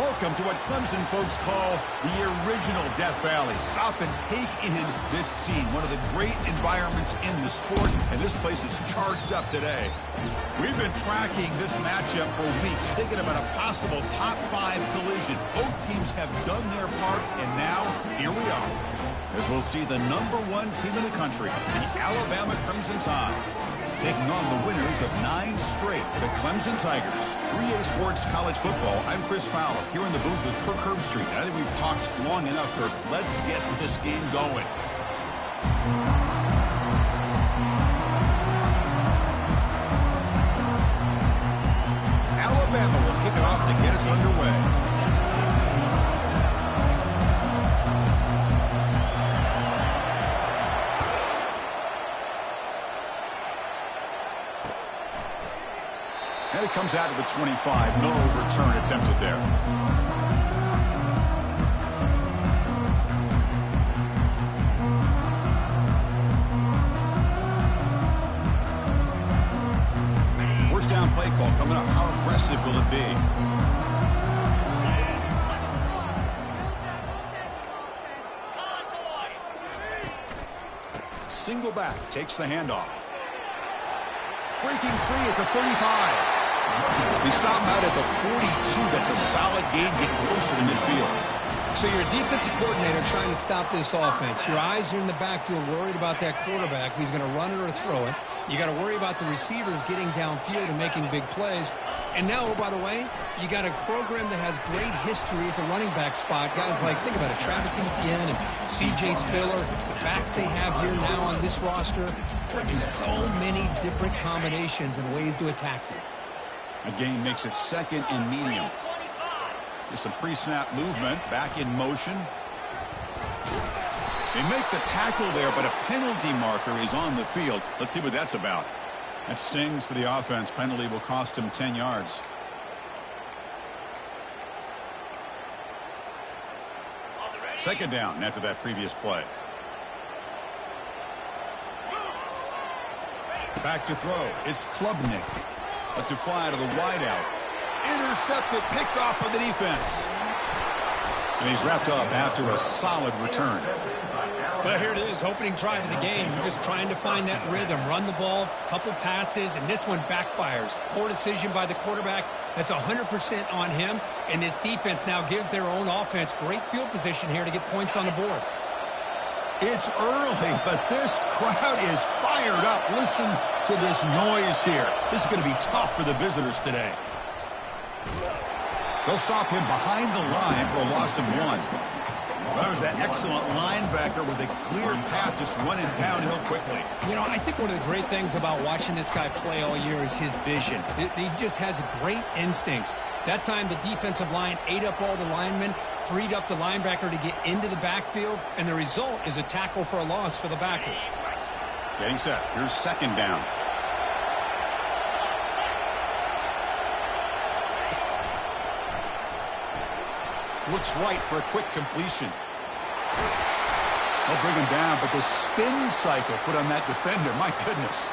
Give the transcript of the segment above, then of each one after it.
Welcome to what Clemson folks call the original Death Valley. Stop and take in this scene, one of the great environments in the sport, and this place is charged up today. We've been tracking this matchup for weeks, thinking about a possible top 5 collision. Both teams have done their part, and now, here we are, as we'll see the #1 team in the country, the Alabama Crimson Tide, taking on the winners of 9 straight, the Clemson Tigers. 3A Sports College Football, I'm Chris Fowler, here in the booth with Kirk Herbstreit. I think we've talked long enough, Kirk. Let's get this game going. Alabama will kick it off to get us underway. And it comes out to the 25. No return attempted there. First down play call coming up. How aggressive will it be? Single back takes the handoff. Breaking free at the 35. They stop him out at the 42. That's a solid gain, getting closer to midfield. So you're a defensive coordinator trying to stop this offense. Your eyes are in the backfield, worried about that quarterback. He's going to run it or throw it. You got to worry about the receivers getting downfield and making big plays. And now, oh, by the way, you got a program that has great history at the running back spot. Guys like, think about it, Travis Etienne and C.J. Spiller, the backs they have here now on this roster. There's so many different combinations and ways to attack you. Again, makes it second and medium. Just some pre-snap movement, back in motion. They make the tackle there, but a penalty marker is on the field. Let's see what that's about. That stings for the offense. Penalty will cost him 10 yards. Second down after that previous play. Back to throw. It's Klubnik. Lets it fly out of the wideout. Intercepted, picked off by the defense. And he's wrapped up after a solid return. Well, here it is, opening drive of the game. You're just trying to find that rhythm, run the ball, a couple passes, and this one backfires. Poor decision by the quarterback. That's 100% on him. And this defense now gives their own offense great field position here to get points on the board. It's early, but this crowd is fired up. Listen to this noise here. This is going to be tough for the visitors today. They'll stop him behind the line for a loss of 1. That was that excellent linebacker with a clear path, just running downhill quickly. You know, I think one of the great things about watching this guy play all year is his vision. He just has great instincts. That time, the defensive line ate up all the linemen, freed up the linebacker to get into the backfield, and the result is a tackle for a loss for the backer. Getting set. Here's second down. Looks right for a quick completion. They'll bring him down, but the spin cycle put on that defender, my goodness.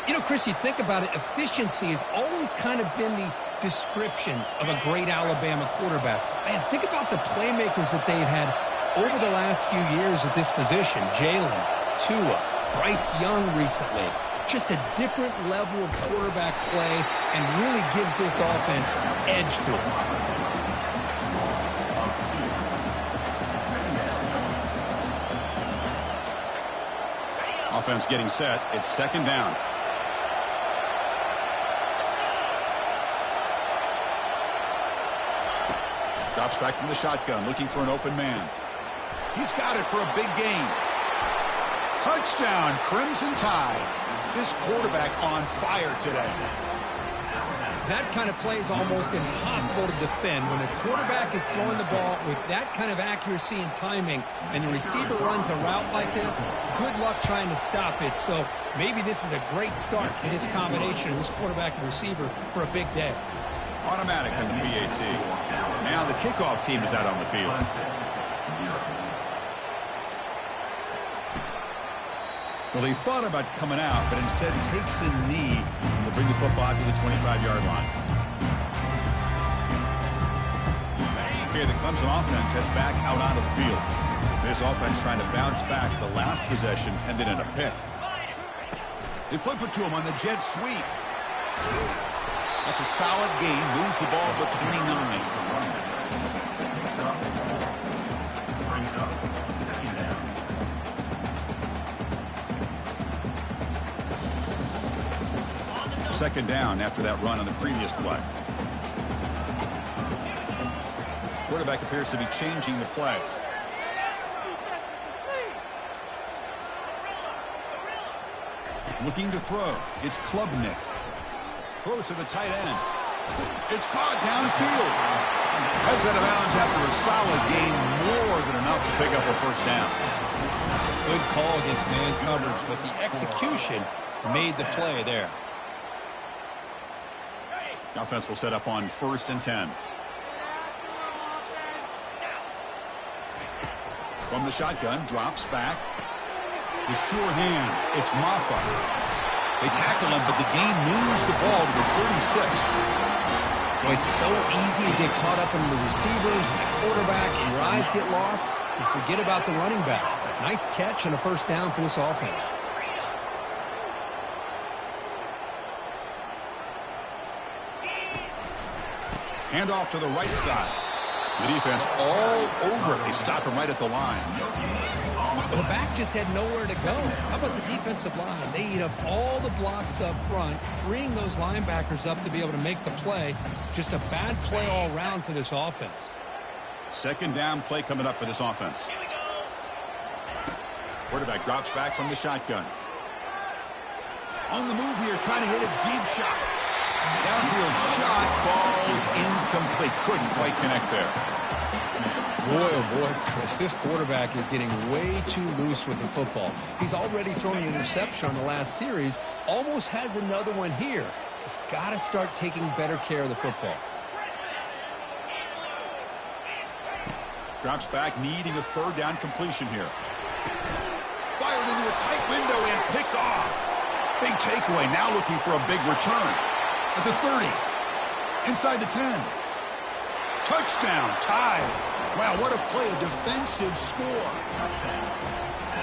You know, Chris, you think about it, efficiency has always kind of been the description of a great Alabama quarterback. Man, think about the playmakers that they've had over the last few years at this position. Jalen, Tua, Bryce Young recently. Just a different level of quarterback play and really gives this offense edge to it. Offense getting set. It's second down. Drops back from the shotgun, looking for an open man. He's got it for a big gain. Touchdown, Crimson Tide. This quarterback on fire today. That kind of play is almost impossible to defend. When a quarterback is throwing the ball with that kind of accuracy and timing, and the receiver runs a route like this, good luck trying to stop it. So maybe this is a great start for this combination of this quarterback and receiver for a big day. Automatic on the PAT. Now the kickoff team is out on the field. Well, he thought about coming out, but instead takes a knee to bring the football to the 25-yard line. Okay, the Clemson offense heads back out onto the field. This offense trying to bounce back the last possession and then in a pick. They flip it to him on the jet sweep. That's a solid gain. Moves the ball to the 29. Second down after that run on the previous play. Quarterback appears to be changing the play. Looking to throw. It's Klubnik. Close to the tight end. It's caught downfield. Heads out of bounds after a solid gain, more than enough to pick up a first down. That's a good call against man coverage, but the execution made the play there. The offense will set up on 1st and 10. From the shotgun, drops back. The sure hands. It's Maffa. They tackle him, but the gain moves the ball to the 36. Well, it's so easy to get caught up in the receivers and the quarterback, and your eyes get lost. You forget about the running back. Nice catch and a first down for this offense. Hand off to the right side. The defense all over it. They stop him right at the line. The back just had nowhere to go. How about the defensive line? They eat up all the blocks up front, freeing those linebackers up to be able to make the play. Just a bad play all around for this offense. Second down play coming up for this offense. Quarterback drops back from the shotgun. On the move here, trying to hit a deep shot. Downfield shot falls incomplete. Couldn't quite connect there. Boy, oh boy, Chris, this quarterback is getting way too loose with the football. He's already thrown an interception on the last series, almost has another one here. He's got to start taking better care of the football. Drops back, needing a third down completion here. Fired into a tight window and picked off. Big takeaway, now looking for a big return. At the 30, inside the 10. Touchdown, tied. Wow, what a play, a defensive score.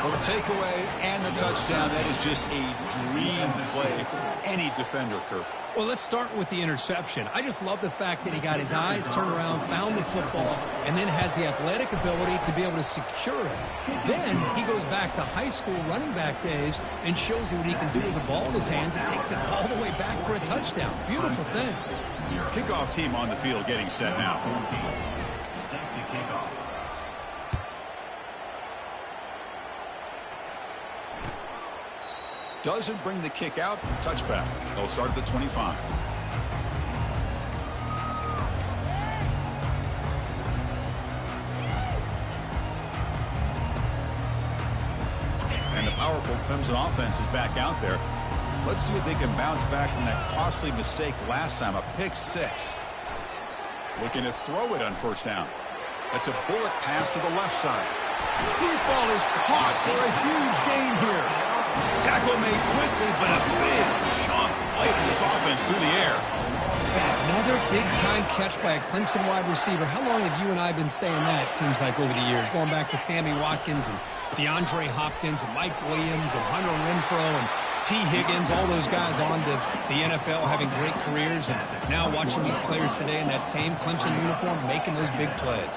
Well, the takeaway and the touchdown, that is just a dream play for any defender, Kirk. Well, let's start with the interception. I just love the fact that he got his eyes turned around, found the football, and then has the athletic ability to be able to secure it. Then he goes back to high school running back days and shows you what he can do with the ball in his hands and takes it all the way back for a touchdown. Beautiful thing. Kickoff team on the field getting set now. Set to kickoff. Doesn't bring the kick out. Touchback. They'll start at the 25. And the powerful Clemson offense is back out there. Let's see if they can bounce back from that costly mistake last time, a pick six. Looking to throw it on first down. That's a bullet pass to the left side. Deep ball is caught for a huge gain here. Tackle made quickly, but a big chunk play for this offense through the air. Another big-time catch by a Clemson wide receiver. How long have you and I been saying that, seems like, over the years? Going back to Sammy Watkins and DeAndre Hopkins and Mike Williams and Hunter Renfrow and T. Higgins, all those guys on to the NFL having great careers. And now watching these players today in that same Clemson uniform making those big plays.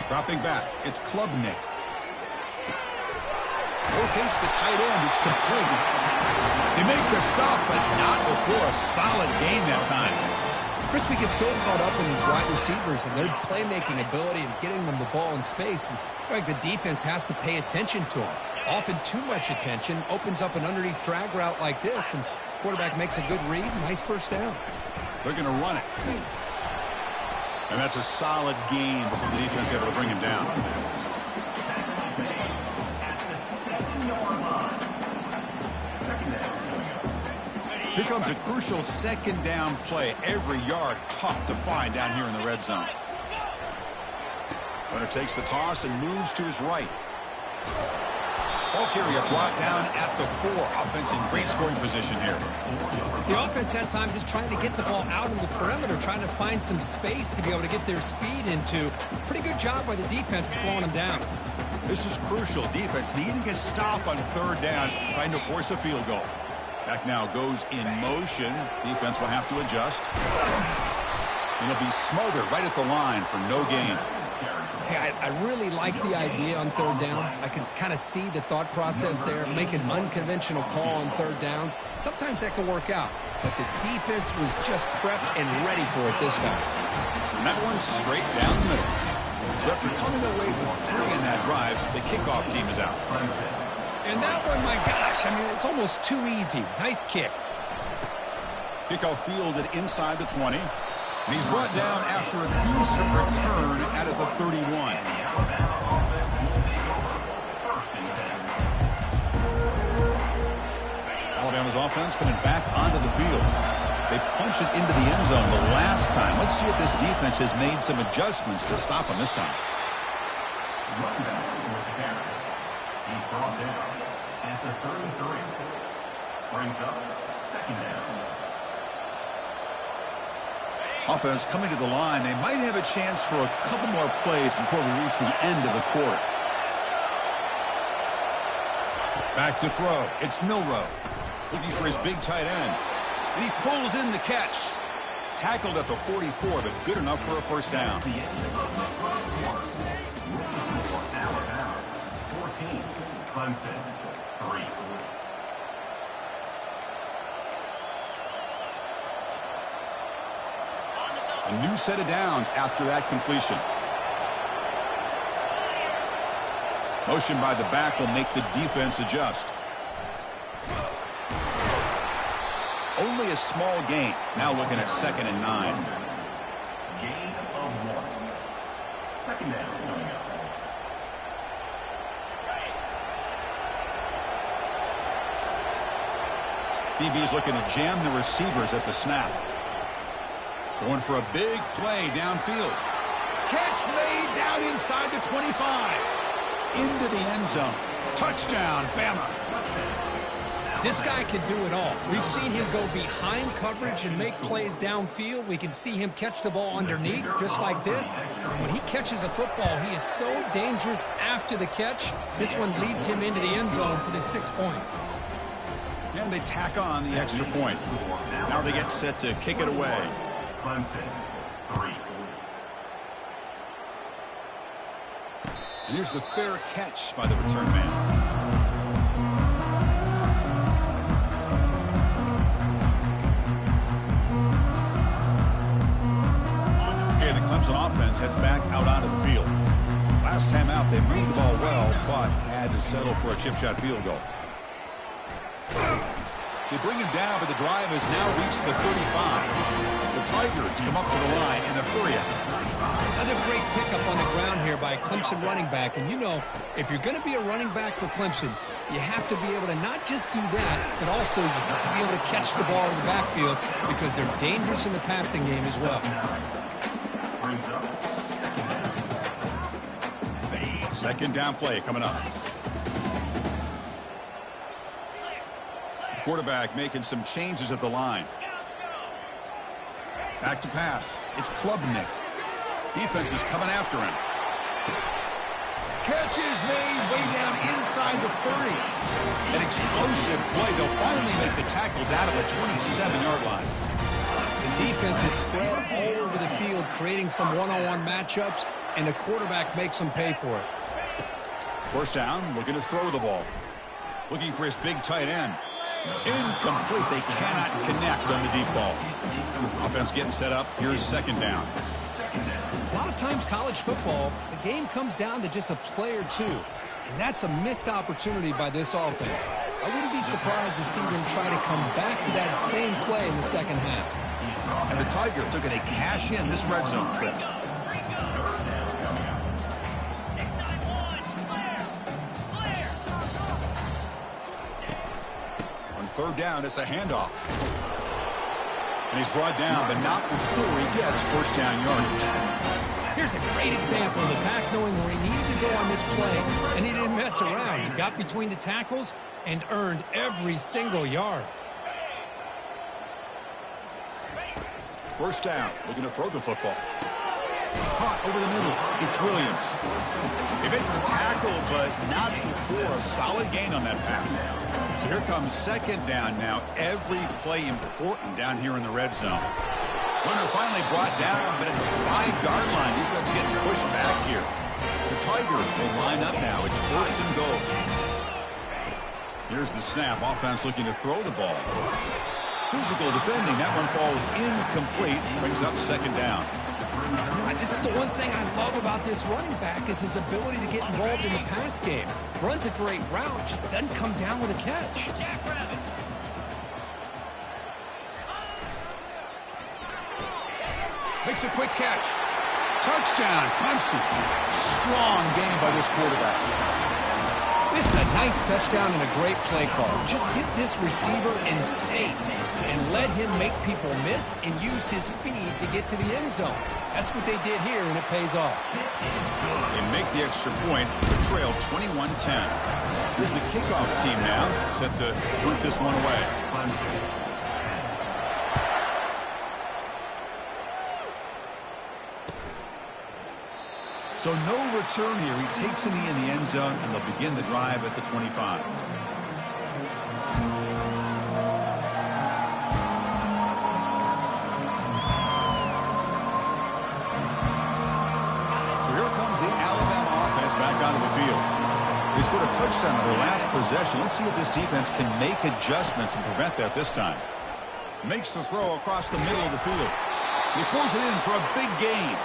Dropping back, it's Klubnik. Locates the tight end. It's complete. They make the stop, but not before a solid gain that time. Chris, we get so caught up in these wide receivers and their playmaking ability and getting them the ball in space. And right, the defense has to pay attention to them. Often too much attention opens up an underneath drag route like this, and quarterback makes a good read. Nice first down. They're going to run it. And that's a solid gain before the defense is able to bring him down. Here comes a crucial second down play. Every yard tough to find down here in the red zone. Runner takes the toss and moves to his right. Ball carrier brought down at the 4. Offense in great scoring position here. The offense that time just trying to get the ball out in the perimeter, trying to find some space to be able to get their speed into. Pretty good job by the defense slowing them down. This is crucial. Defense needing a stop on 3rd down, trying to force a field goal. Back now goes in motion. Defense will have to adjust. And it'll be smothered right at the line for no gain. Hey, I really like the idea on 3rd down. I can kind of see the thought process there. Make an unconventional call on 3rd down. Sometimes that can work out. But the defense was just prepped and ready for it this time. And that one straight down the middle. So after coming away with 3 in that drive, the kickoff team is out. And that one, my gosh, I mean, it's almost too easy. Nice kick. Kickoff fielded inside the 20. And he's brought down after a decent return out of the 31. Alabama's offense coming back onto the field. They punched it into the end zone the last time. Let's see if this defense has made some adjustments to stop them this time. He's brought down at the 33. Brings up 2nd down. Offense coming to the line. They might have a chance for a couple more plays before we reach the end of the quarter. Back to throw. It's Milroe. Looking for his big tight end. And he pulls in the catch. Tackled at the 44, but good enough for a 1st down. The end of the first quarter. Alabama 14. Clemson 3. A new set of downs after that completion. Motion by the back will make the defense adjust. Only a small gain. Now looking at 2nd and 9. Gain of 1. 2nd down coming up. DB is looking to jam the receivers at the snap. Going for a big play downfield. Catch made down inside the 25. Into the end zone. Touchdown, Bama. This guy can do it all. We've seen him go behind coverage and make plays downfield. We can see him catch the ball underneath, just like this. When he catches a football, he is so dangerous after the catch. This one leads him into the end zone for the 6 points. And they tack on the extra point. Now they get set to kick it away. Clemson 3. And here's the fair catch by the return man. Okay, the Clemson offense heads back out onto the field. Last time out, they moved the ball well, but had to settle for a chip shot field goal. They bring him down, but the drive has now reached the 35. The Tigers come up to the line in a hurry. Another great pickup on the ground here by a Clemson running back. And you know, if you're going to be a running back for Clemson, you have to be able to not just do that, but also you have to be able to catch the ball in the backfield because they're dangerous in the passing game as well. Second down play coming up. Quarterback making some changes at the line. Back to pass. It's Klubnik. Defense is coming after him. Catch is made way down inside the 30. An explosive play. They'll finally make the tackle down at the 27-yard line. The defense is spread all over the field, creating some one-on-one matchups, and the quarterback makes them pay for it. 1st down, looking to throw the ball. Looking for his big tight end. Incomplete. They cannot connect on the deep ball. Offense getting set up. Here's 2nd down. A lot of times college football, the game comes down to just a play or two. And that's a missed opportunity by this offense. I wouldn't be surprised to see them try to come back to that same play in the 2nd half. And the Tigers are going to cash in this red zone trip. On 3rd down, it's a handoff. And he's brought down, but not before he gets 1st down yardage. Here's a great example of the back knowing where he needed to go on this play, and he didn't mess around. He got between the tackles and earned every single yard. First down, looking to throw the football. Caught over the middle. It's Williams. They make the tackle, but not before a solid gain on that pass. So here comes second down now. Every play important down here in the red zone. Runner finally brought down, but at the 5-yard line, defense getting pushed back here. The Tigers will line up now. It's first and goal. Here's the snap. Offense looking to throw the ball. Physical defending. That one falls incomplete. Brings up second down. This is the one thing I love about this running back is his ability to get involved in the pass game. Runs a great route, just doesn't come down with a catch. Makes a quick catch. Touchdown, Clemson. Strong game by this quarterback. This is a nice touchdown and a great play call. Just get this receiver in space and let him make people miss and use his speed to get to the end zone. That's what they did here, and it pays off. They make the extra point. The trail 21-10. Here's the kickoff team now, set to boot this one away. So no return here. He takes a knee in the end zone, and they'll begin the drive at the 25. So here comes the Alabama offense back onto the field. They scored a touchdown on their last possession. Let's see if this defense can make adjustments and prevent that this time. Makes the throw across the middle of the field. He pulls it in for a big gain.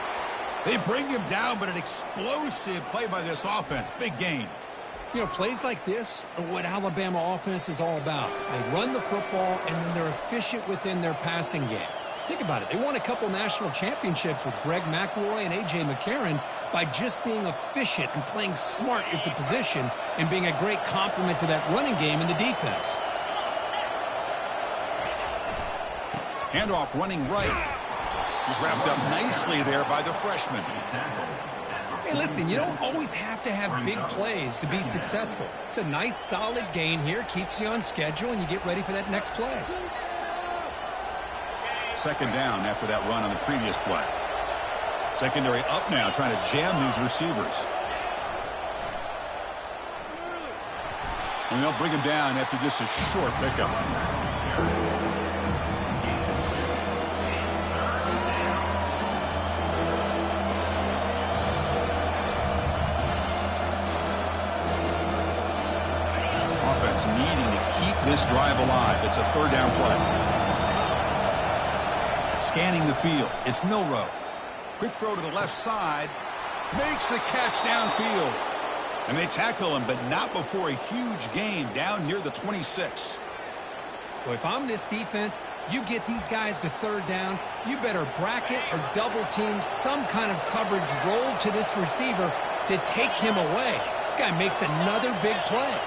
They bring him down, but an explosive play by this offense. Big gain. You know, plays like this are what Alabama offense is all about. They run the football, and then they're efficient within their passing game. Think about it. They won a couple national championships with Greg McElroy and A.J. McCarron by just being efficient and playing smart with the position and being a great complement to that running game in the defense. Handoff running right. He's wrapped up nicely there by the freshman. Hey, listen, you don't always have to have big plays to be successful. It's a nice, solid gain here. Keeps you on schedule, and you get ready for that next play. Second down after that run on the previous play. Secondary up now, trying to jam these receivers. And they'll bring him down after just a short pickup. Needing to keep this drive alive. It's a third down play. Scanning the field. It's Milroe. Quick throw to the left side. Makes the catch downfield. And they tackle him, but not before a huge gain down near the 26. Well, if I'm this defense, you get these guys to third down, you better bracket or double team some kind of coverage roll to this receiver to take him away. This guy makes another big play.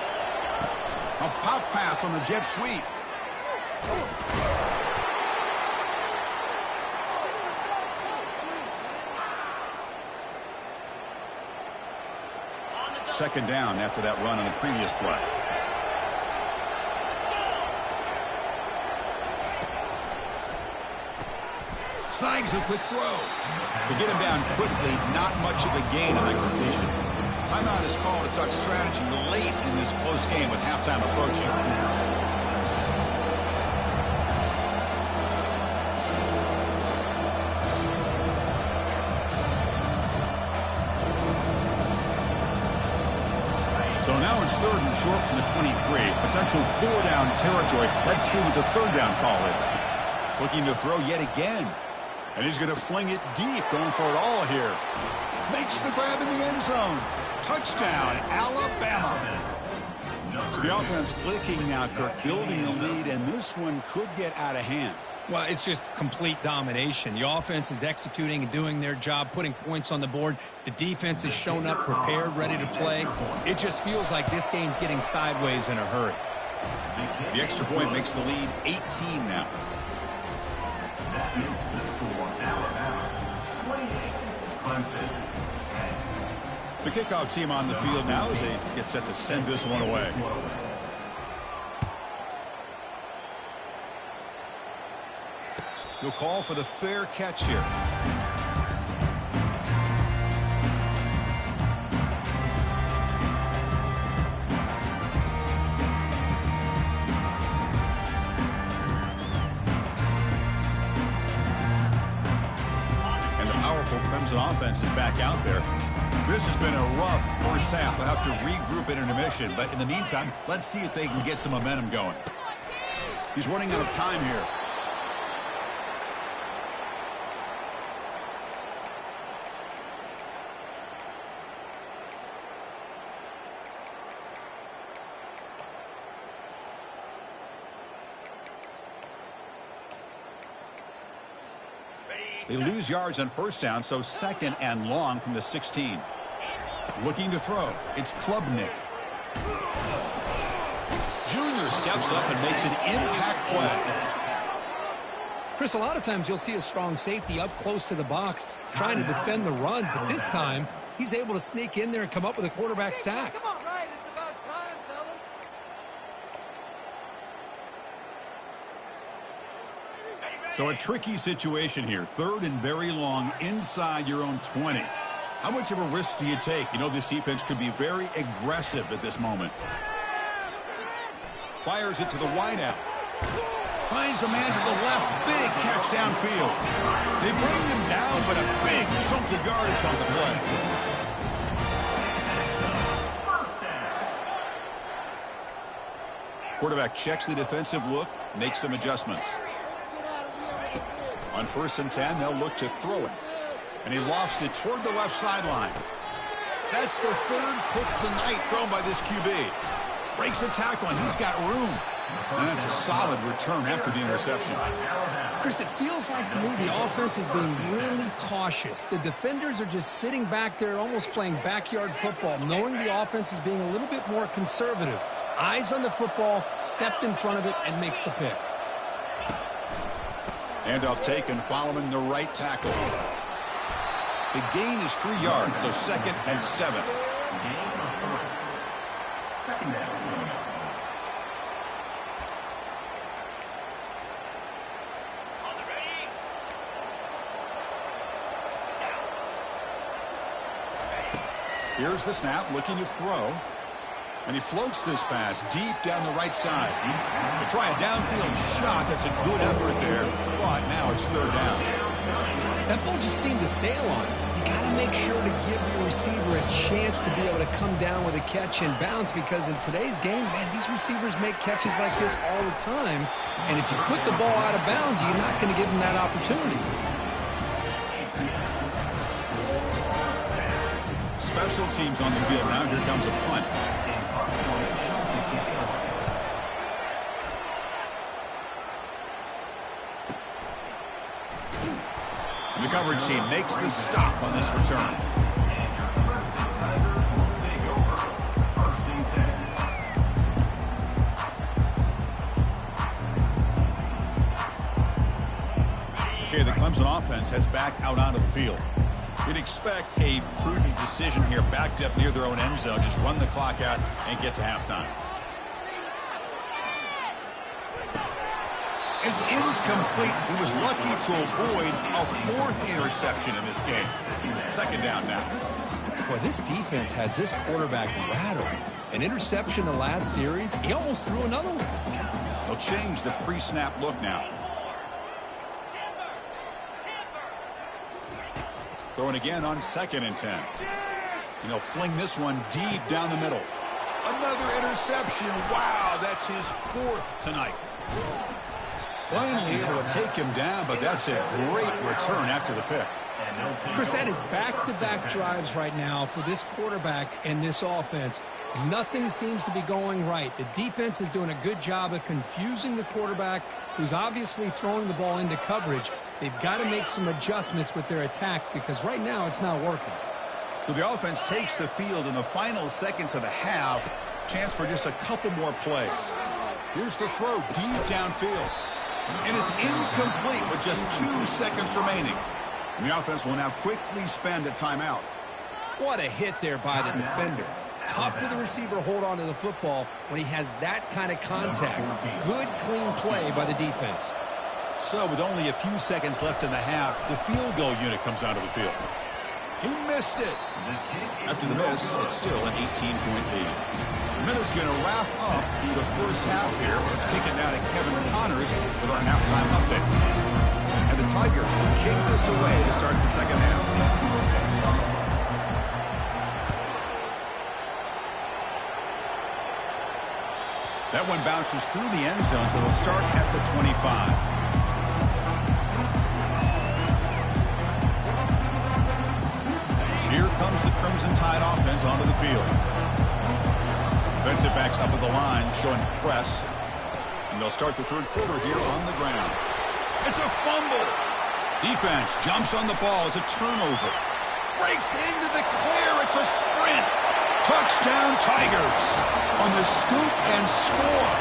A pop pass on the jet sweep. Second down after that run on the previous play. Snags a quick throw. To get him down quickly, not much of a gain on that completion. Timeout is called to talk strategy late in this close game with halftime approaching. So now it's third and short from the 23. Potential four-down territory. Let's see what the third down call is. Looking to throw yet again. And he's going to fling it deep, going for it all here. Makes the grab in the end zone. Touchdown, Alabama. So the offense clicking now, Kirk, building a lead, and this one could get out of hand. Well, it's just complete domination. The offense is executing and doing their job, putting points on the board. The defense has shown up, prepared, ready to play. It just feels like this game's getting sideways in a hurry. The extra point makes the lead 18 now. That makes the score Alabama 28, Clemson, 10. The kickoff team on the field now as they get set to send this one away. You'll call for the fair catch here. And the powerful Clemson offense is back out there. This has been a rough first half. They'll have to regroup at intermission, but in the meantime, let's see if they can get some momentum going. He's running out of time here. They lose yards on first down, so second and long from the 16. Looking to throw. It's Klubnik. Junior steps up and makes an impact play. Chris, a lot of times you'll see a strong safety up close to the box trying to defend the run, but this time he's able to sneak in there and come up with a quarterback sack. Come on, right? It's about time, fella. So a tricky situation here. Third and very long inside your own 20. How much of a risk do you take? You know this defense could be very aggressive at this moment. Fires it to the wideout. Finds a man to the left. Big catch downfield. They bring him down, but a big chunk of yardage on the play. Quarterback checks the defensive look, makes some adjustments. On 1st and 10, they'll look to throw it. And he lofts it toward the left sideline. That's the third pick tonight thrown by this QB. Breaks the tackle, and he's got room. And that's a solid return after the interception. Chris, it feels like to me the offense is being really cautious. The defenders are just sitting back there almost playing backyard football, knowing the offense is being a little bit more conservative. Eyes on the football, stepped in front of it, and makes the pick. Handoff taken following the right tackle. The gain is 3 yards, so 2nd and 7. Second down. Here's the snap, looking to throw. And he floats this pass deep down the right side. They try a downfield shot. That's a good effort there. But now it's 3rd down. That ball just seemed to sail on it. You got to make sure to give your receiver a chance to be able to come down with a catch and bounce, because in today's game, man, these receivers make catches like this all the time. And if you put the ball out of bounds, you're not going to give them that opportunity. Special teams on the field now. Here comes a punt. And the coverage team makes the stop on this return. Okay, the Clemson offense heads back out onto the field. We'd expect a prudent decision here, backed up near their own end zone. Just run the clock out and get to halftime. It's incomplete. He was lucky to avoid a 4th interception in this game. 2nd down now. Boy, this defense has this quarterback rattled. An interception the last series. He almost threw another one. They'll change the pre-snap look now. Throwing again on 2nd and 10. And he'll fling this one deep down the middle. Another interception. Wow, that's his 4th tonight. Finally able to take him down, but that's a great return after the pick. Chris, that is back-to-back drives right now for this quarterback and this offense. Nothing seems to be going right. The defense is doing a good job of confusing the quarterback, who's obviously throwing the ball into coverage. They've got to make some adjustments with their attack, because right now it's not working. So the offense takes the field in the final seconds of the half. Chance for just a couple more plays. Here's the throw deep downfield. And it's incomplete with just 2 seconds remaining. The offense will now quickly spend a timeout. What a hit there by the defender. Tough for the receiver to hold on to the football when he has that kind of contact. Good, clean play by the defense. So with only a few seconds left in the half, the field goal unit comes onto the field. He missed it. After the miss, it's still an 18-point lead. Minute's going to wrap up the first half here. Let's kick it now to Kevin Connors with our halftime update. And the Tigers will kick this away to start the second half. That one bounces through the end zone, so they'll start at the 25. Here comes the Crimson Tide offense onto the field. Defensive backs up at the line, showing press. And they'll start the third quarter here on the ground. It's a fumble. Defense jumps on the ball. It's a turnover. Breaks into the clear. It's a sprint. Touchdown Tigers on the scoop and score.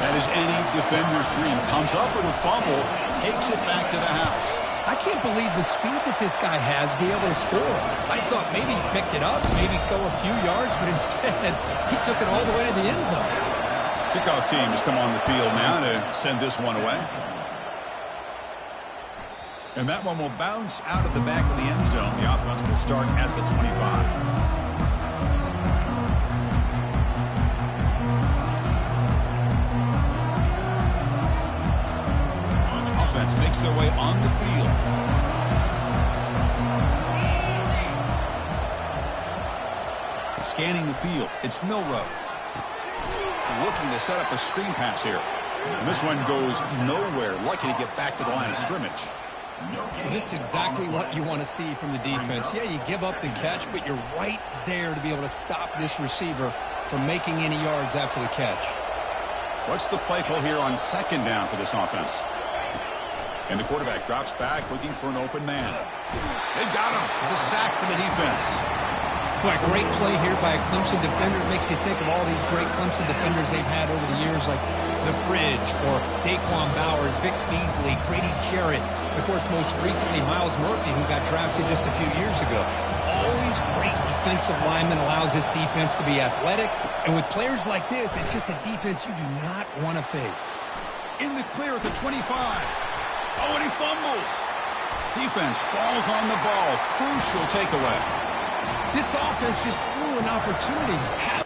That is any defender's dream. Comes up with a fumble, takes it back to the house. I can't believe the speed that this guy has to be able to score. I thought maybe he picked it up, maybe go a few yards, but instead he took it all the way to the end zone. Kickoff team has come on the field now to send this one away. And that one will bounce out of the back of the end zone. The offense will start at the 25. Makes their way on the field. Scanning the field, it's Milrow. Looking to set up a screen pass here. And this one goes nowhere. Lucky to get back to the line of scrimmage. This is exactly what you want to see from the defense. Yeah, you give up the catch, but you're right there to be able to stop this receiver from making any yards after the catch. What's the play call here on second down for this offense? And the quarterback drops back, looking for an open man. They got him. It's a sack for the defense. Boy, great play here by a Clemson defender. It makes you think of all these great Clemson defenders they've had over the years, like The Fridge, or Daquan Bowers, Vic Beasley, Grady Jarrett. Of course, most recently, Miles Murphy, who got drafted just a few years ago. Always great defensive lineman, allows this defense to be athletic. And with players like this, it's just a defense you do not want to face. In the clear at the 25. Oh, and he fumbles. Defense falls on the ball. Crucial takeaway. This offense just blew an opportunity.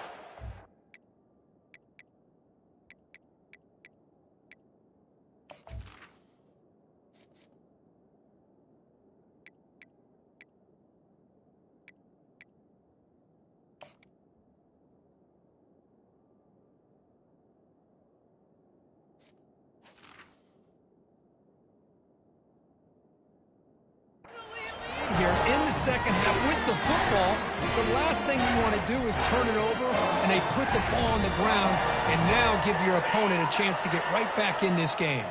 Here in the second half with the football, the last thing you want to do is turn it over, and they put the ball on the ground and now give your opponent a chance to get right back in this game.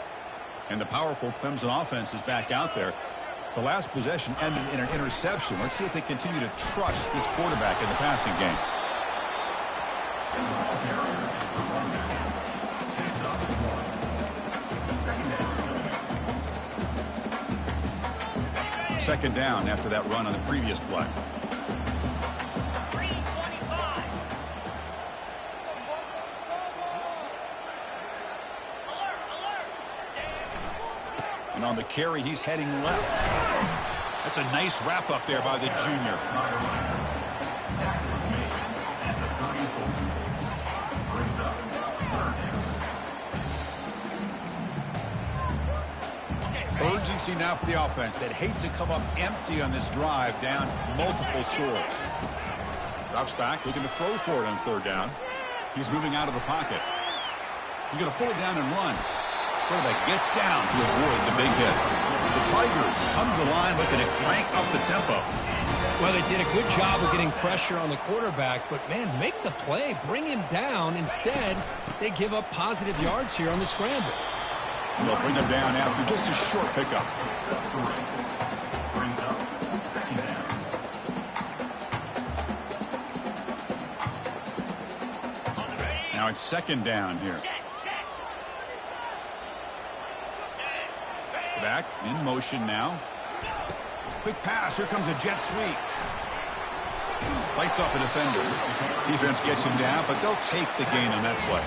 And the powerful Clemson offense is back out there. The last possession ended in an interception. Let's see if they continue to trust this quarterback in the passing game. Second down after that run on the previous play. And on the carry, he's heading left. That's a nice wrap up there by the junior. Urgency now for the offense that hates to come up empty on this drive, down multiple scores. Drops back, looking to throw for it on third down. He's moving out of the pocket. He's going to pull it down and run. Quarterback gets down to avoid the big hit. The Tigers come to the line looking to crank up the tempo. Well, they did a good job of getting pressure on the quarterback, but, man, make the play. Bring him down. Instead, they give up positive yards here on the scramble. And they'll bring him down after just a short pickup. Now it's second down here. Back in motion now. Quick pass. Here comes a jet sweep. Fights off a defender. Defense gets him down, but they'll take the gain on that play.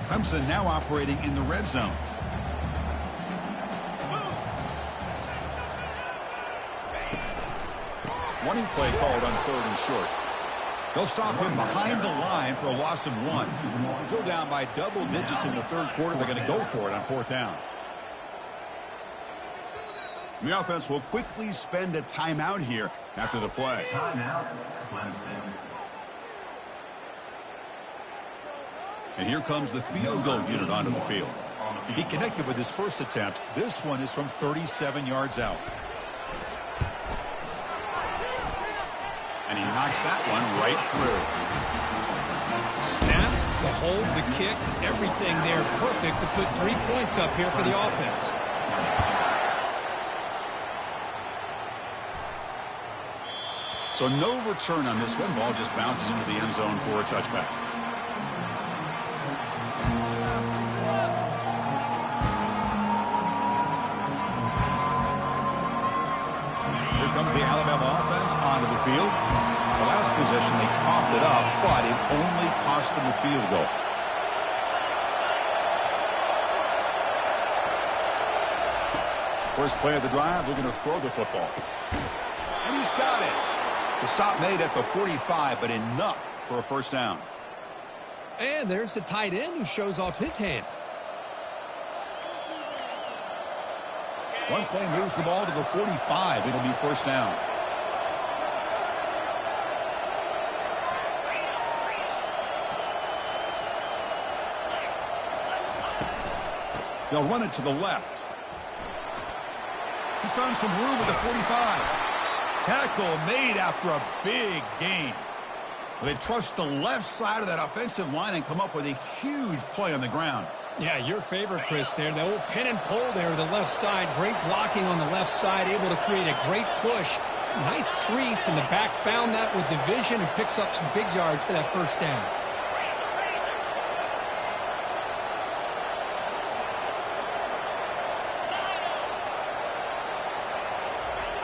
Clemson now operating in the red zone. Running play called on 3rd and short. They'll stop him behind the line for a loss of 1. Still down by double digits in the 3rd quarter. They're going to go for it on 4th down. The offense will quickly spend a timeout here after the play. Timeout, Clemson. And here comes the field goal unit onto the field. He connected with his first attempt. This one is from 37 yards out. And he knocks that one right through. Snap, the hold, the kick, everything there perfect to put 3 points up here for the offense. So no return on this one. Ball just bounces into the end zone for a touchback. Here comes the Alabama offense onto the field. The last possession, they coughed it up, but it only cost them a field goal. First play of the drive, they're going to throw the football. And he's got it. The stop made at the 45, but enough for a first down. And there's the tight end who shows off his hands. One play moves the ball to the 45. It'll be first down. They'll run it to the left. He's found some room at the 45. Tackle made after a big gain. They trust the left side of that offensive line and come up with a huge play on the ground. Yeah, your favorite, Chris, there. The old pin and pull there to the left side. Great blocking on the left side, able to create a great push. Nice crease, and the back found that with the vision and picks up some big yards for that first down.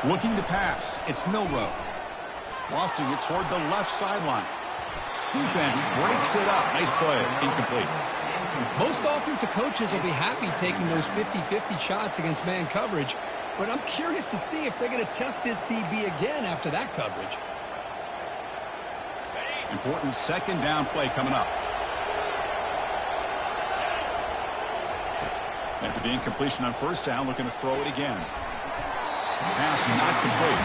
Looking to pass. It's Milrow. Lofting it toward the left sideline. Defense breaks it up. Nice play. Incomplete. Most offensive coaches will be happy taking those 50-50 shots against man coverage, but I'm curious to see if they're going to test this DB again after that coverage. Important second down play coming up. After the incompletion on first down, looking to throw it again. Pass not complete.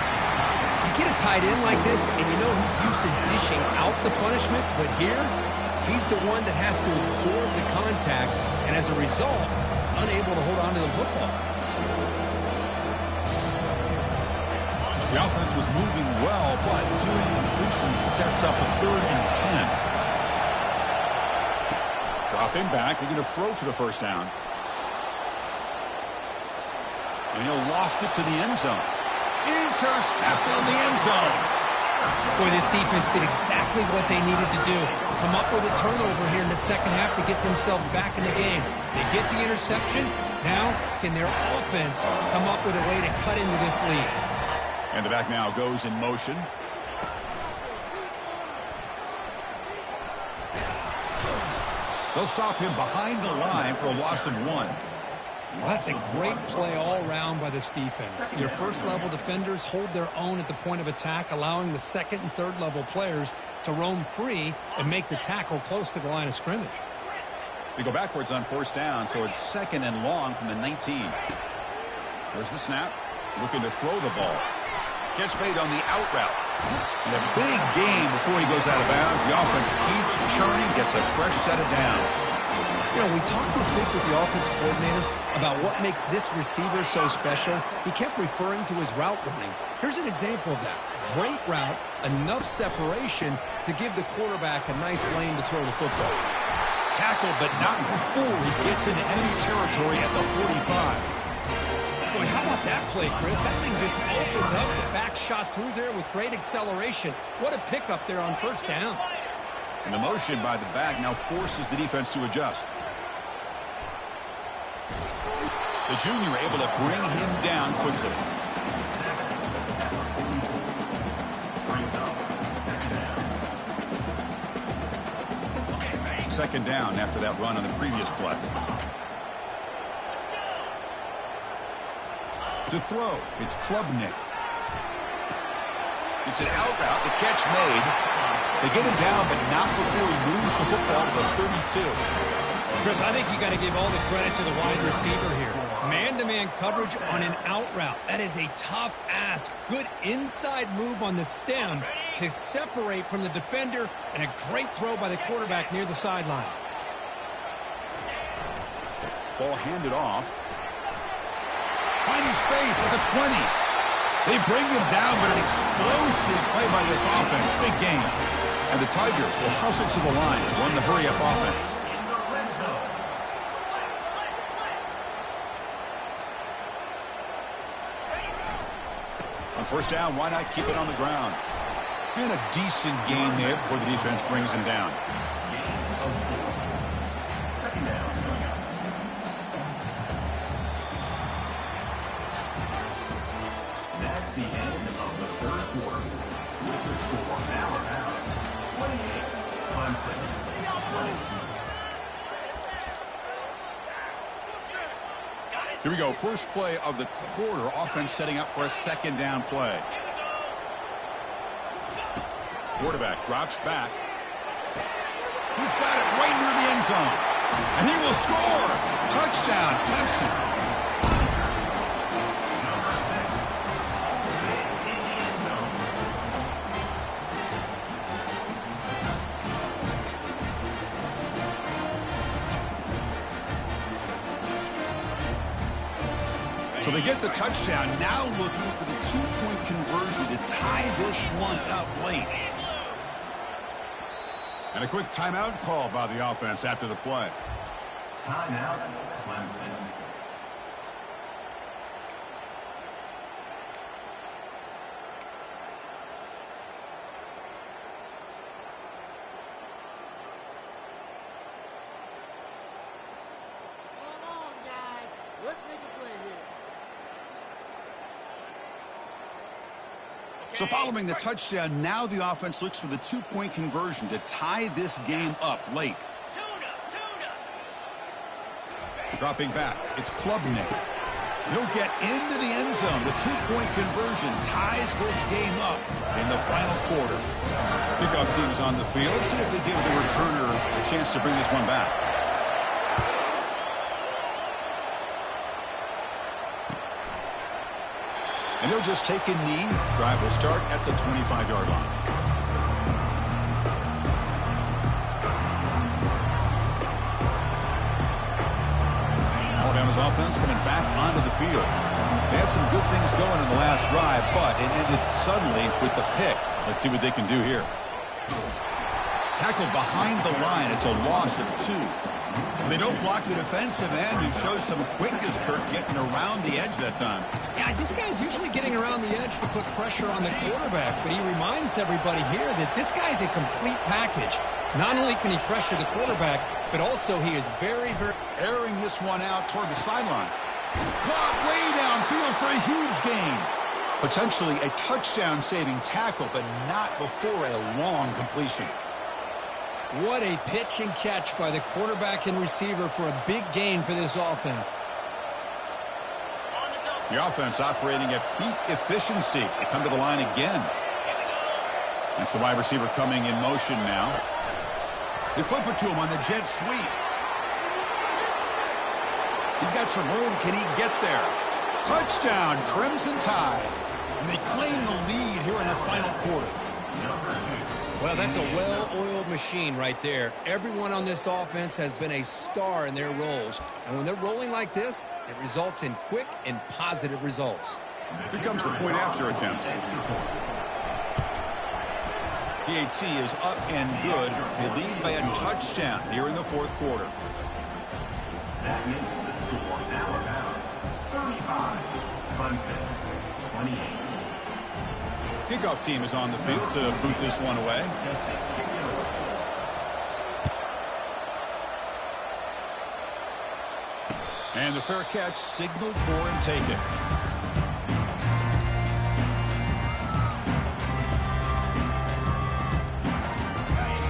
You get a tight end like this, and you know he's used to dishing out the punishment, but here, he's the one that has to absorb the contact, and as a result, he's unable to hold on to the football. The offense was moving well, but 2 incompletions sets up a 3rd and 10. Drop him back. They're going to throw for the first down. And he'll loft it to the end zone. Intercepted in the end zone. Boy, this defense did exactly what they needed to do. Come up with a turnover here in the second half to get themselves back in the game. They get the interception. Now, can their offense come up with a way to cut into this lead? And the back now goes in motion. They'll stop him behind the line for a loss of 1. Well, that's a great play all around by this defense. Your first-level defenders hold their own at the point of attack, allowing the second- and third-level players to roam free and make the tackle close to the line of scrimmage. They go backwards on first down, so it's 2nd and long from the 19. There's the snap. Looking to throw the ball. Catch made on the out route. And a big gain before he goes out of bounds. The offense keeps churning, gets a fresh set of downs. You know, we talked this week with the offensive coordinator about what makes this receiver so special. He kept referring to his route running. Here's an example of that. Great route, enough separation to give the quarterback a nice lane to throw the football. Tackled, but not before he gets into enemy territory at the 45. Boy, how about that play, Chris? That thing just opened up. The back shot through there with great acceleration. What a pickup there on first down. And the motion by the back now forces the defense to adjust. The junior able to bring him down quickly. Second down after that run on the previous play. To throw, it's Klubnik. It's an out route. The catch made. They get him down, but not before he moves the football to the 32. Chris, I think you got to give all the credit to the wide receiver here. Man-to-man coverage on an out route. That is a tough ask. Good inside move on the stem to separate from the defender, and a great throw by the quarterback near the sideline. Ball handed off. Finding space at the 20. They bring him down, but an explosive play by this offense. Big game. And the Tigers will hustle to the line to run the hurry-up offense. On first down, why not keep it on the ground? And a decent gain there before the defense brings him down. Second down. That's the end of the third quarter. With the score now around 28, Clemson 20. Here we go. First play of the quarter. Offense setting up for a second down play. Quarterback drops back. He's got it right near the end zone. And he will score. Touchdown, Clemson. So they get the touchdown, now looking for the two-point conversion to tie this one up late. And a quick timeout call by the offense after the play. Timeout, Clemson. Come on, guys. Let's make a play here. So following the touchdown, now the offense looks for the two-point conversion to tie this game up late. Dropping back, it's Klubnik. He'll get into the end zone. The two-point conversion ties this game up in the final quarter. Kickoff team is on the field. Let's see if they give the returner a chance to bring this one back. And he'll just take a knee. Drive will start at the 25-yard line. Alabama's offense coming back onto the field. They had some good things going in the last drive, but it ended suddenly with the pick. Let's see what they can do here. Tackled behind the line. It's a loss of 2. They don't block the defensive end, who shows some quickness, Kirk, getting around the edge that time. Yeah, this guy's usually getting around the edge to put pressure on the quarterback, but he reminds everybody here that this guy's a complete package. Not only can he pressure the quarterback, but also he is very, very... Airing this one out toward the sideline. Caught way downfield for a huge gain. Potentially a touchdown-saving tackle, but not before a long completion. What a pitch and catch by the quarterback and receiver for a big gain for this offense. The offense operating at peak efficiency. They come to the line again. That's the wide receiver coming in motion now. They flip it to him on the jet sweep. He's got some room. Can he get there? Touchdown, Crimson Tide. And they claim the lead here in the final quarter. Well, that's a well-oiled machine right there. Everyone on this offense has been a star in their roles. And when they're rolling like this, it results in quick and positive results. Here comes the point after attempt. PAT is up and good. They lead by a touchdown here in the fourth quarter. That makes the score now about 35, Clemson 28. Kickoff team is on the field to boot this one away. And the fair catch signaled for and taken.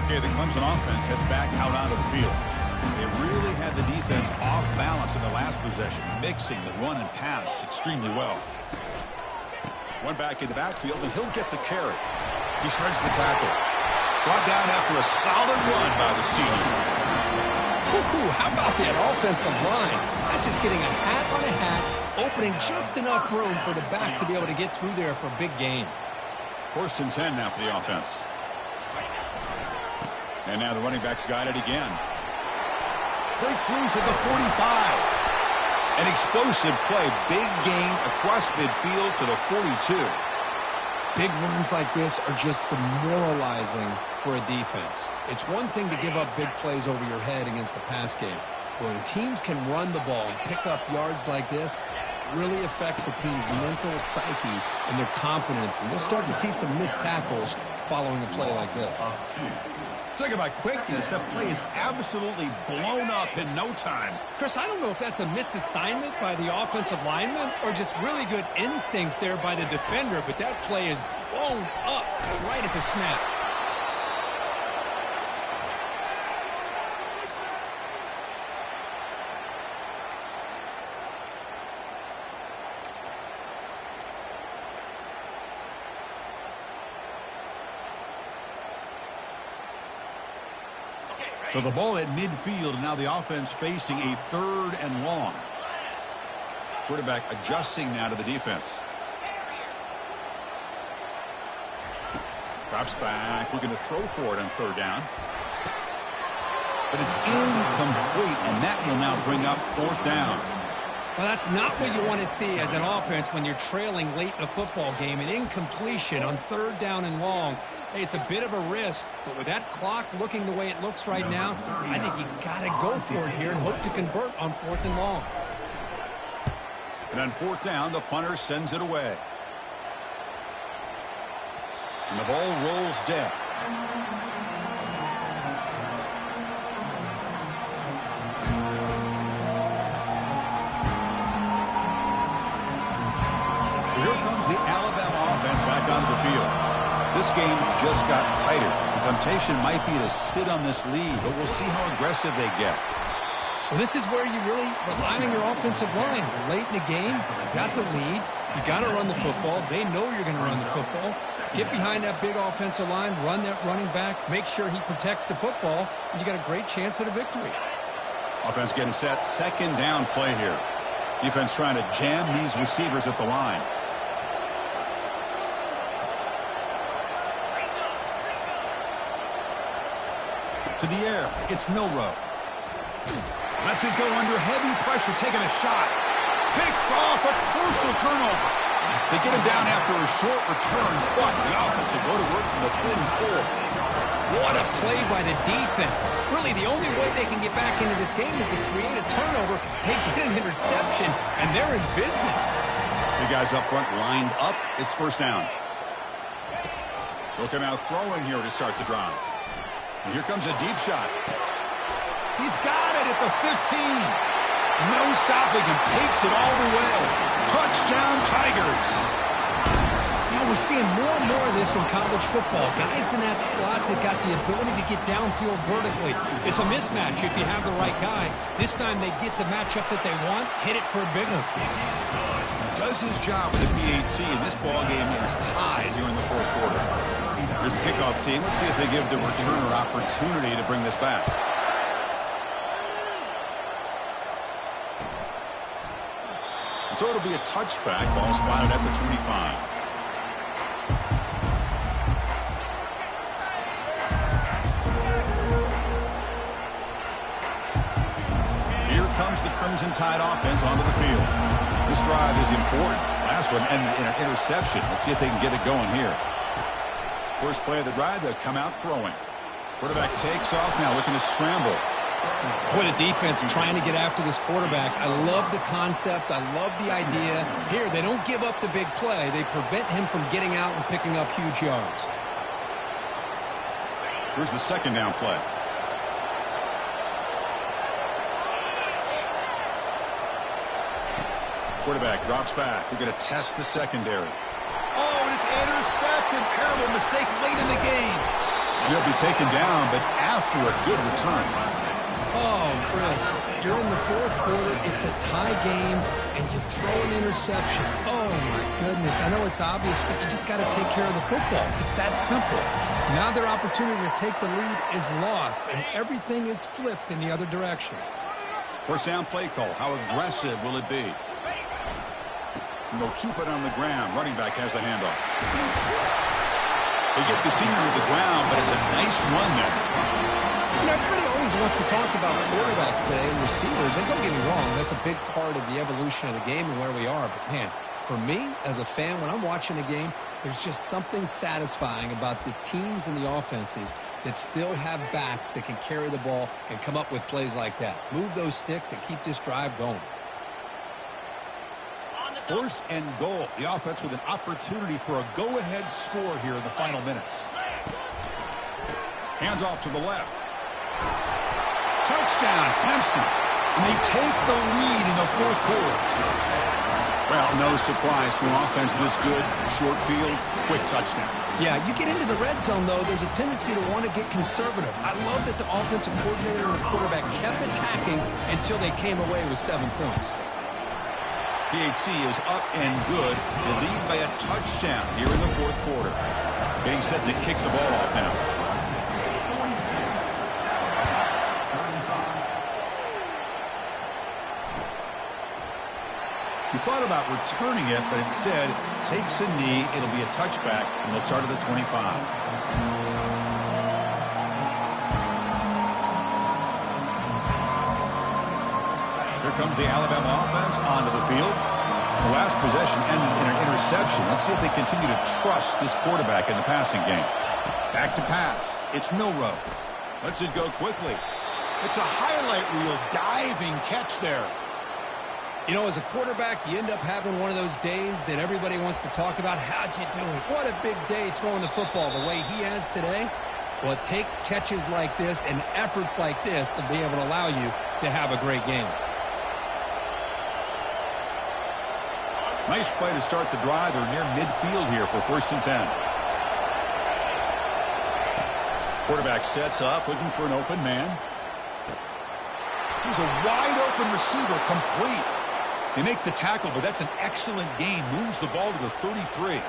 Okay, the Clemson offense heads back out onto the field. They really had the defense off balance in the last possession, mixing the run and pass extremely well. One back in the backfield, and he'll get the carry. He shreds the tackle. Brought down after a solid run by the senior. How about that offensive line? That's just getting a hat on a hat, opening just enough room for the back to be able to get through there for a big gain. 1st and 10 now for the offense. And now the running back's got it again. Breaks loose at the 45. An explosive play. Big gain across midfield to the 42. Big runs like this are just demoralizing for a defense. It's one thing to give up big plays over your head against the pass game. But when teams can run the ball and pick up yards like this, it really affects the team's mental psyche and their confidence. And you'll start to see some missed tackles following a play like this. Talking about quickness, that play is absolutely blown up in no time. Chris, I don't know if that's a misassignment by the offensive lineman or just really good instincts there by the defender, but that play is blown up right at the snap. So the ball at midfield, and now the offense facing a 3rd and long. Quarterback adjusting now to the defense. Drops back, looking to throw for it on 3rd down. But it's incomplete, and that will now bring up 4th down. Well, that's not what you want to see as an offense when you're trailing late in a football game. An incompletion on 3rd down and long. Hey, it's a bit of a risk, but with that clock looking the way it looks right now, I think you got to go for it here and hope to convert on 4th and long. And on 4th down, the punter sends it away. And the ball rolls dead. So here comes the Alabama offense back onto the field. This game just got tighter. The temptation might be to sit on this lead, but we'll see how aggressive they get. Well, this is where you really rely on your offensive line. Late in the game, you got the lead. You got to run the football. They know you're going to run the football. Get behind that big offensive line, run that running back, make sure he protects the football, and you got a great chance at a victory. Offense getting set. 2nd down play here. Defense trying to jam these receivers at the line. To the air, it's Milrow. Lets it go under heavy pressure, taking a shot. Picked off, a crucial turnover. They get him down after a short return, but the offense will go to work from the 44. What a play by the defense. Really, the only way they can get back into this game is to create a turnover. They get an interception, and they're in business. The guys up front lined up. It's 1st down. Looking out throwing here to start the drive. And here comes a deep shot. He's got it at the 15. No stopping him. Takes it all the way. Touchdown, Tigers. You know, we're seeing more and more of this in college football. Guys in that slot that got the ability to get downfield vertically. It's a mismatch if you have the right guy. This time they get the matchup that they want, hit it for a big one. Does his job with the PAT, and this ball game is tied here in the 4th quarter. Here's the kickoff team. Let's see if they give the returner opportunity to bring this back. And so it'll be a touchback. Ball spotted at the 25. Here comes the Crimson Tide offense onto the field. This drive is important. Last one and an interception. Let's see if they can get it going here. First play of the drive, they'll come out throwing. Quarterback takes off now, looking to scramble. What a defense trying to get after this quarterback. I love the concept. I love the idea. Here, they don't give up the big play. They prevent him from getting out and picking up huge yards. Here's the 2nd down play. Quarterback drops back. We're going to test the secondary. Oh, and it's intercepted. Terrible mistake late in the game. And he'll be taken down, but after a good return. Oh, Chris, you're in the fourth quarter. It's a tie game, and you throw an interception. Oh, my goodness. I know it's obvious, but you just got to take care of the football. It's that simple. Now their opportunity to take the lead is lost, and everything is flipped in the other direction. First down play call. How aggressive will it be? And they'll keep it on the ground. Running back has the handoff. They get the senior to the ground, but it's a nice run there. You know, everybody always wants to talk about quarterbacks today and receivers, and don't get me wrong, that's a big part of the evolution of the game and where we are. But, man, for me, as a fan, when I'm watching a game, there's just something satisfying about the teams and the offenses that still have backs that can carry the ball and come up with plays like that. Move those sticks and keep this drive going. First and goal. The offense with an opportunity for a go-ahead score here in the final minutes. Hands off to the left. Touchdown, Clemson. And they take the lead in the fourth quarter. Well, no surprise for an offense this good. Short field, quick touchdown. Yeah, you get into the red zone, though, there's a tendency to want to get conservative. I love that the offensive coordinator and the quarterback kept attacking until they came away with 7 points. PAT is up and good. They lead by a touchdown here in the fourth quarter. Getting set to kick the ball off now. He thought about returning it, but instead takes a knee. It'll be a touchback, and they'll start at the 25. Here comes the Alabama offense onto the field. The last possession ended in an interception. Let's see if they continue to trust this quarterback in the passing game. Back to pass. It's Milroe. Lets it go quickly. It's a highlight reel diving catch there. You know, as a quarterback, you end up having one of those days that everybody wants to talk about. How'd you do it? What a big day throwing the football the way he has today. Well, it takes catches like this and efforts like this to be able to allow you to have a great game. Nice play to start the drive. They're near midfield here for 1st and 10. Quarterback sets up, looking for an open man. He's a wide-open receiver, complete. They make the tackle, but that's an excellent gain. Moves the ball to the 33.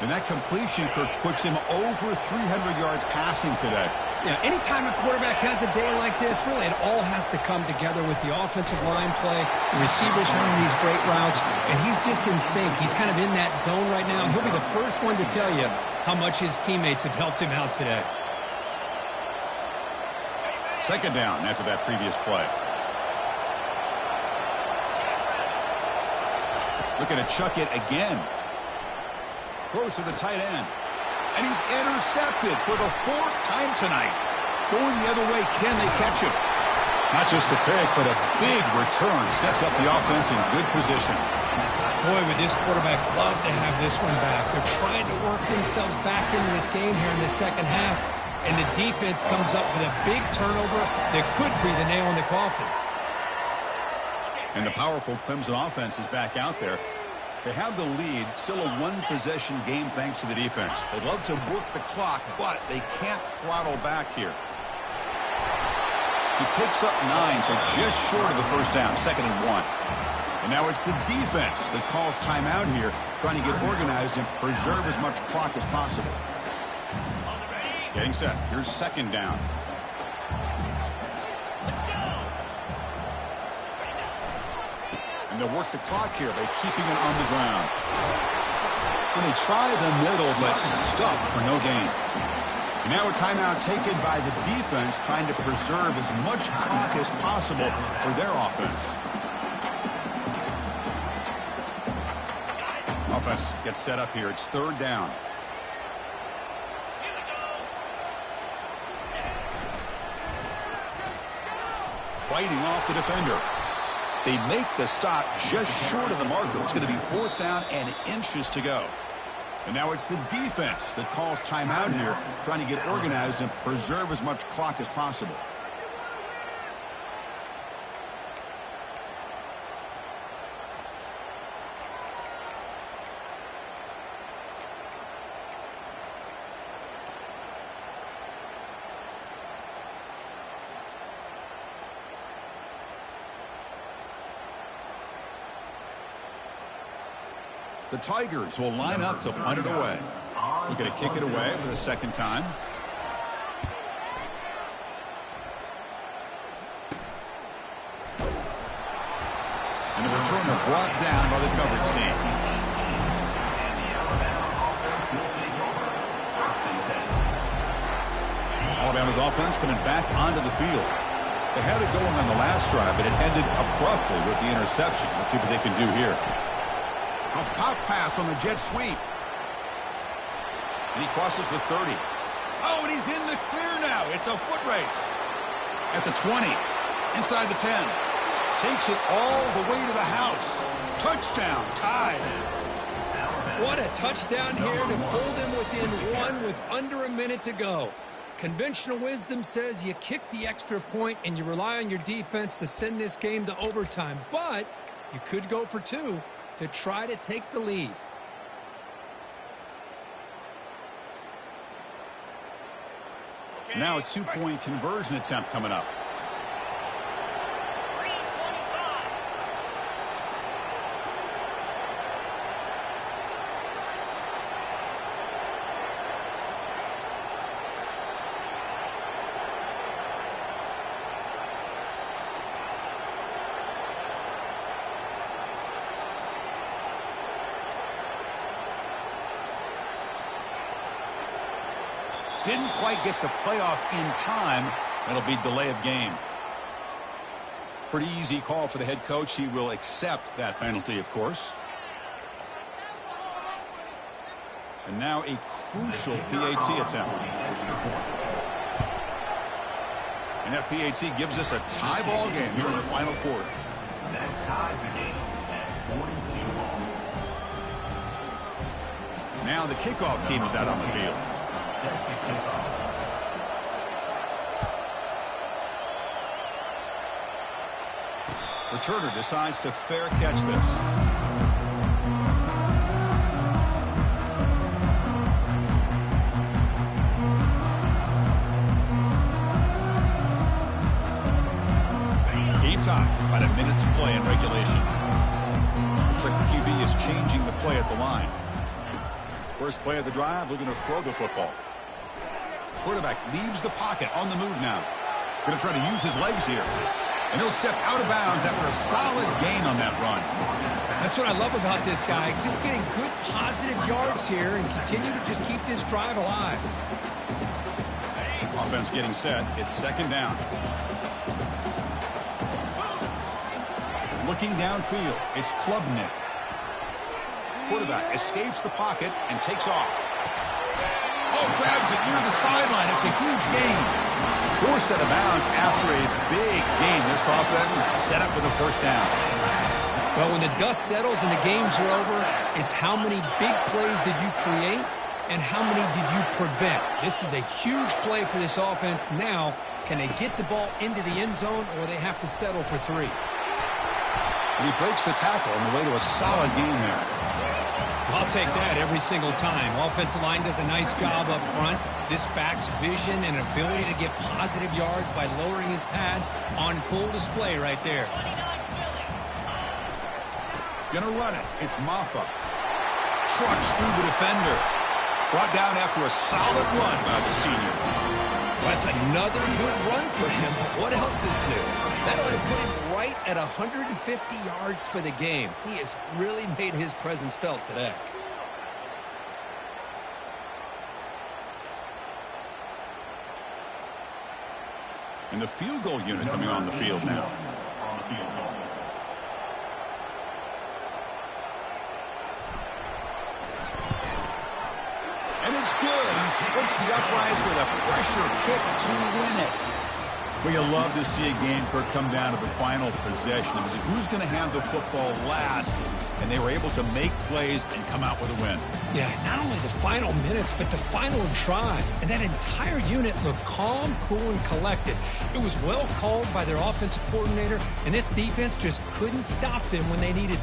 And that completion, Kirk, puts him over 300 yards passing today. Yeah, anytime a quarterback has a day like this, really it all has to come together with the offensive line play, the receivers running these great routes, and he's just in sync. He's kind of in that zone right now, and he'll be the first one to tell you how much his teammates have helped him out today. Second down after that previous play. Looking to chuck it again. Throws to the tight end. And he's intercepted for the 4th time tonight. Going the other way, can they catch him? Not just a pick, but a big return. Sets up the offense in good position. Boy, would this quarterback love to have this one back. They're trying to work themselves back into this game here in the second half. And the defense comes up with a big turnover that could be the nail in the coffin. And the powerful Clemson offense is back out there. They have the lead, still a one-possession game thanks to the defense. They'd love to work the clock, but they can't throttle back here. He picks up 9, so just short of the first down, 2nd and 1. And now it's the defense that calls timeout here, trying to get organized and preserve as much clock as possible. Getting set. Here's 2nd down. And they'll work the clock here by keeping it on the ground. And they try the middle, but stuffed for no gain. And now a timeout taken by the defense, trying to preserve as much clock as possible for their offense. Offense gets set up here. It's 3rd down. Fighting off the defender. They make the stop just short of the marker. It's going to be 4th down and inches to go. And now it's the defense that calls timeout here, trying to get organized and preserve as much clock as possible. The Tigers will line up to punt it away. We're going to kick it away for the second time. And the returner brought down by the coverage team. Alabama's offense coming back onto the field. They had it going on the last drive, but it ended abruptly with the interception. Let's see what they can do here. A pop pass on the jet sweep. And he crosses the 30. Oh, and he's in the clear now. It's a foot race. At the 20. Inside the 10. Takes it all the way to the house. Touchdown. Tied. What a touchdown here to pull them within one with under a minute to go. Conventional wisdom says you kick the extra point and you rely on your defense to send this game to overtime. But you could go for two to try to take the lead. Now a two-point conversion attempt coming up. Didn't quite get the playoff in time. It'll be delay of game. Pretty easy call for the head coach. He will accept that penalty, of course. And now a crucial PAT attempt. And that PAT gives us a tie ball game here in the final quarter. That ties the game at 42 all. Now the kickoff team is out on the field. Returner decides to fair catch this. Game time. About a minute to play in regulation. Looks like the QB is changing the play at the line. First play of the drive, looking to throw the football. Quarterback leaves the pocket on the move now. Going to try to use his legs here. And he'll step out of bounds after a solid gain on that run. That's what I love about this guy. Just getting good positive yards here and continue to just keep this drive alive. Offense getting set. It's second down. Looking downfield. It's Klubnik. Quarterback escapes the pocket and takes off. Oh, grabs it near the sideline. It's a huge gain. Forced out of bounds after a big gain. This offense set up with a first down. Well, when the dust settles and the games are over, it's how many big plays did you create and how many did you prevent. This is a huge play for this offense. Now, can they get the ball into the end zone or they have to settle for three? And he breaks the tackle on the way to a solid gain there. I'll take that every single time. Offensive line does a nice job up front. This back's vision and ability to get positive yards by lowering his pads on full display right there. Gonna run it. It's Maffa. Trucks through the defender. Brought down after a solid run by the senior. That's another good run for him. What else is new? That ought to put him right at 150 yards for the game. He has really made his presence felt today. And the field goal unit coming on the field now. And it's good. He splits the uprights with a pressure kick to win it. Well, you love to see a game come down to the final possession. It was who's going to have the football last, and they were able to make plays and come out with a win. Yeah, not only the final minutes, but the final drive. And that entire unit looked calm, cool, and collected. It was well called by their offensive coordinator, and this defense just couldn't stop them when they needed